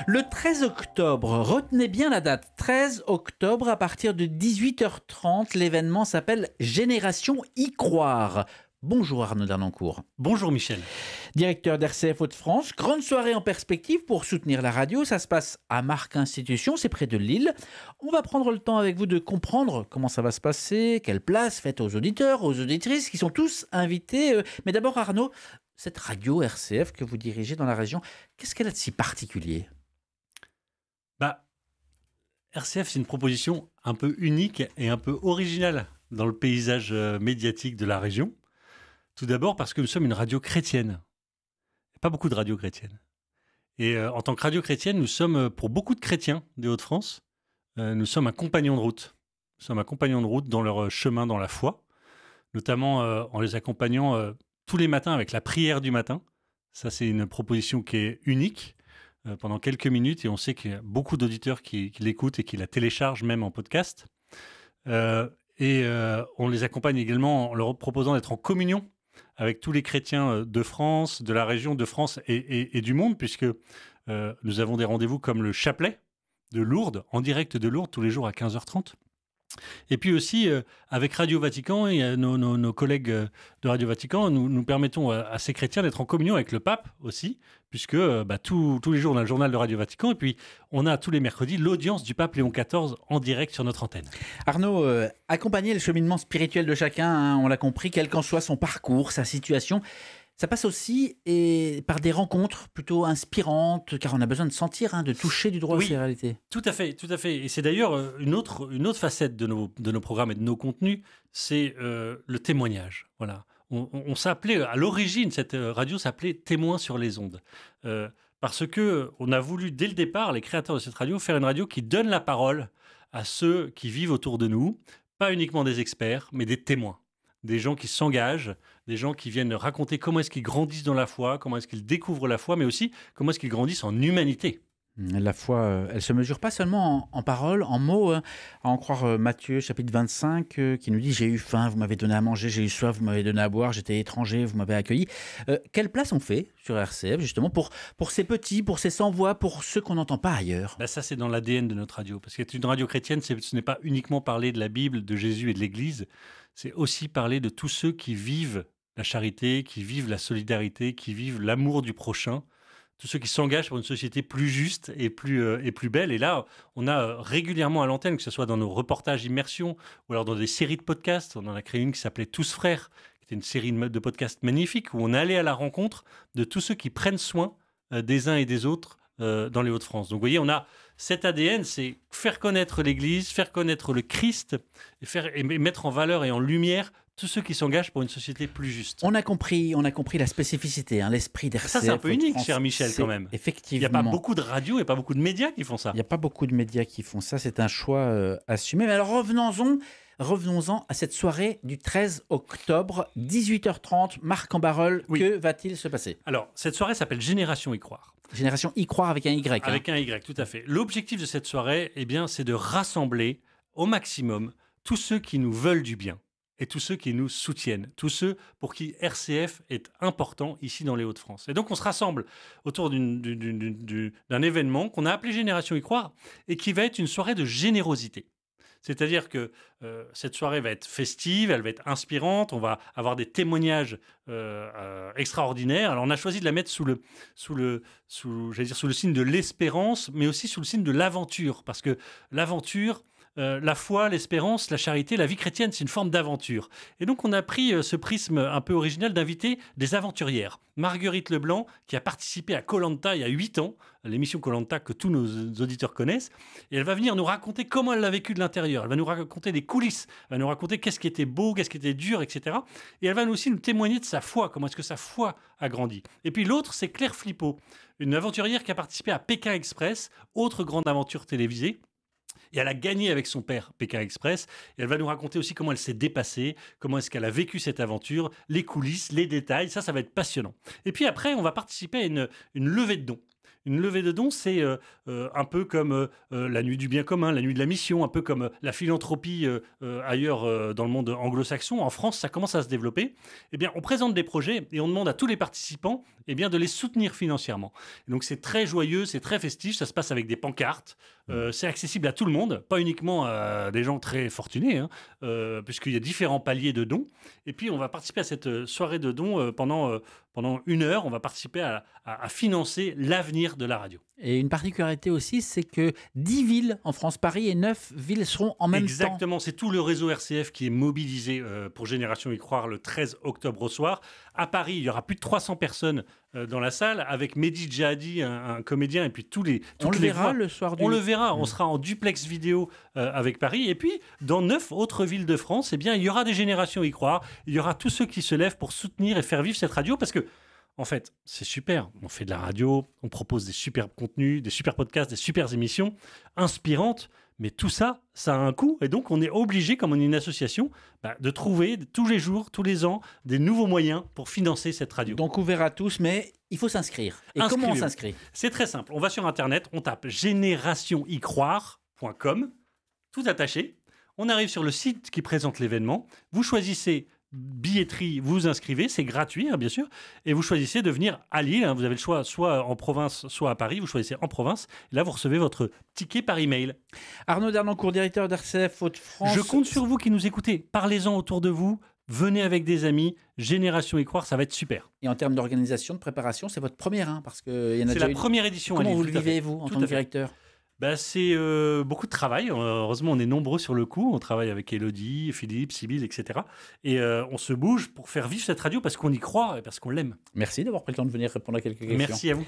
Le 13 octobre, retenez bien la date, 13 octobre à partir de 18h30, l'événement s'appelle Génération Y Croire. Bonjour Arnaud Dernancourt. Bonjour Michel. Directeur d'RCF Hauts-de-France, grande soirée en perspective pour soutenir la radio, ça se passe à Marc Institution, c'est près de Lille. On va prendre le temps avec vous de comprendre comment ça va se passer, quelle place faite aux auditeurs, aux auditrices qui sont tous invités. Mais d'abord Arnaud, cette radio RCF que vous dirigez dans la région, qu'est-ce qu'elle a de si particulier ? RCF, c'est une proposition un peu unique et un peu originale dans le paysage médiatique de la région. Tout d'abord parce que nous sommes une radio chrétienne. Il n'y a pas beaucoup de radios chrétiennes. Et en tant que radio chrétienne, nous sommes, pour beaucoup de chrétiens des Hauts-de-France, nous sommes un compagnon de route. Nous sommes un compagnon de route dans leur chemin, dans la foi, notamment en les accompagnant tous les matins avec la prière du matin. Ça, c'est une proposition qui est unique pendant quelques minutes et on sait qu'il y a beaucoup d'auditeurs qui l'écoutent et qui la téléchargent même en podcast. On les accompagne également en leur proposant d'être en communion avec tous les chrétiens de France, de la région de France et du monde, puisque nous avons des rendez-vous comme le chapelet de Lourdes, en direct de Lourdes, tous les jours à 15h30. Et puis aussi, avec Radio Vatican et nos collègues de Radio Vatican, nous permettons à ces chrétiens d'être en communion avec le pape aussi, puisque tous les jours, on a le journal de Radio Vatican, et puis on a tous les mercredis l'audience du pape Léon XIV en direct sur notre antenne. Arnaud, accompagner le cheminement spirituel de chacun, hein, on l'a compris, quel qu'en soit son parcours, sa situation, ça passe aussi par des rencontres plutôt inspirantes, car on a besoin de sentir, de toucher du doigt ces réalités. Tout à fait, tout à fait. Et c'est d'ailleurs une autre facette de nos programmes et de nos contenus, c'est le témoignage. Voilà. On s'appelait, à l'origine, cette radio s'appelait Témoins sur les ondes. Parce qu'on a voulu, dès le départ, les créateurs de cette radio, faire une radio qui donne la parole à ceux qui vivent autour de nous, pas uniquement des experts, mais des témoins. Des gens qui s'engagent, des gens qui viennent raconter comment est-ce qu'ils grandissent dans la foi, comment est-ce qu'ils découvrent la foi, mais aussi comment est-ce qu'ils grandissent en humanité. La foi, elle ne se mesure pas seulement en paroles, en mots, à en croire Matthieu chapitre 25 qui nous dit « J'ai eu faim, vous m'avez donné à manger, j'ai eu soif, vous m'avez donné à boire, j'étais étranger, vous m'avez accueilli ». Quelle place on fait sur RCF justement pour ces petits, pour ces sans-voix, pour ceux qu'on n'entend pas ailleurs ? Ça, c'est dans l'ADN de notre radio. Parce qu'être une radio chrétienne, ce n'est pas uniquement parler de la Bible, de Jésus et de l'Église, c'est aussi parler de tous ceux qui vivent la charité, qui vivent la solidarité, qui vivent l'amour du prochain, tous ceux qui s'engagent pour une société plus juste et plus belle. Et là, on a régulièrement à l'antenne, que ce soit dans nos reportages immersion ou alors dans des séries de podcasts. On en a créé une qui s'appelait Tous Frères, qui était une série de podcasts magnifiques où on allait à la rencontre de tous ceux qui prennent soin des uns et des autres dans les Hauts-de-France. Donc vous voyez, on a cet ADN, c'est faire connaître l'Église, faire connaître le Christ et mettre en valeur et en lumière tous ceux qui s'engagent pour une société plus juste. On a compris la spécificité, l'esprit d'RCF. Ça, c'est un peu unique, cher Michel, quand même. Effectivement. Il n'y a pas beaucoup de radios et pas beaucoup de médias qui font ça. Il n'y a pas beaucoup de médias qui font ça, c'est un choix assumé. Mais alors revenons-en à cette soirée du 13 octobre, 18h30, Marc en Barœul. Oui. Que va-t-il se passer ? Alors, cette soirée s'appelle Génération Y Croire. Génération Y Croire avec un Y. Avec un Y, tout à fait. L'objectif de cette soirée, c'est de rassembler au maximum tous ceux qui nous veulent du bien et tous ceux qui nous soutiennent, tous ceux pour qui RCF est important ici dans les Hauts-de-France. Et donc, on se rassemble autour d'un événement qu'on a appelé Génération Y Croire et qui va être une soirée de générosité. C'est-à-dire que cette soirée va être festive, elle va être inspirante, on va avoir des témoignages extraordinaires. Alors on a choisi de la mettre sous le signe de l'espérance, mais aussi sous le signe de l'aventure, parce que l'aventure, la foi, l'espérance, la charité, la vie chrétienne, c'est une forme d'aventure. Et donc, on a pris ce prisme un peu original d'inviter des aventurières. Marguerite Leblanc, qui a participé à koh il y a 8 ans, l'émission koh que tous nos auditeurs connaissent. Et elle va venir nous raconter comment elle l'a vécu de l'intérieur. Elle va nous raconter des coulisses. Elle va nous raconter qu'est-ce qui était beau, qu'est-ce qui était dur, etc. Et elle va aussi nous témoigner de sa foi, comment est-ce que sa foi a grandi. Et puis l'autre, c'est Claire Flippot, une aventurière qui a participé à Pékin Express, autre grande aventure télévisée. Et elle a gagné avec son père Pékin Express. Et elle va nous raconter aussi comment elle s'est dépassée, comment est-ce qu'elle a vécu cette aventure, les coulisses, les détails. Ça va être passionnant. Et puis après, on va participer à une levée de dons. Une levée de dons, c'est un peu comme la nuit du bien commun, la nuit de la mission, un peu comme la philanthropie ailleurs dans le monde anglo-saxon. En France, ça commence à se développer. Eh bien, on présente des projets et on demande à tous les participants de les soutenir financièrement. Et donc, c'est très joyeux, c'est très festif. Ça se passe avec des pancartes. C'est accessible à tout le monde, pas uniquement à des gens très fortunés, puisqu'il y a différents paliers de dons. Et puis, on va participer à cette soirée de dons pendant 1 heure. On va participer à financer l'avenir de la radio. Et une particularité aussi, c'est que 10 villes en France, Paris et 9 villes seront en même temps. Exactement, c'est tout le réseau RCF qui est mobilisé pour Génération Y Croire le 13 octobre au soir. À Paris, il y aura plus de 300 personnes dans la salle avec Mehdi Djihadi, un comédien, et puis toutes On le les verra voix. le soir du... On le verra, on sera en duplex vidéo avec Paris. Et puis, dans 9 autres villes de France, il y aura des Générations Y Croire. Il y aura tous ceux qui se lèvent pour soutenir et faire vivre cette radio parce que en fait, c'est super. On fait de la radio, on propose des superbes contenus, des super podcasts, des super émissions inspirantes. Mais tout ça, ça a un coût. Et donc, on est obligé, comme on est une association, de trouver tous les jours, tous les ans, des nouveaux moyens pour financer cette radio. Donc, ouvert à tous, mais il faut s'inscrire. Et comment on s'inscrit ? C'est très simple. On va sur Internet, on tape générationycroire.com, tout attaché. On arrive sur le site qui présente l'événement. Vous choisissez billetterie, vous vous inscrivez, c'est gratuit bien sûr, et vous choisissez de venir à Lille, vous avez le choix soit en province, soit à Paris, vous choisissez en province, et là vous recevez votre ticket par email. Arnaud Dernancourt, directeur d'RCF Hauts-de-France. Je compte sur vous qui nous écoutez, parlez-en autour de vous, venez avec des amis, Génération Y Croire, ça va être super. Et en termes d'organisation, de préparation, c'est votre première, parce qu'il y en a c'est déjà la première édition. Comment à Lille, vous le vivez, vous, en tant que directeur ? C'est beaucoup de travail. Heureusement, on est nombreux sur le coup. On travaille avec Élodie, Philippe, Sybille, etc. Et on se bouge pour faire vivre cette radio parce qu'on y croit et parce qu'on l'aime. Merci d'avoir pris le temps de venir répondre à quelques questions. Merci à vous.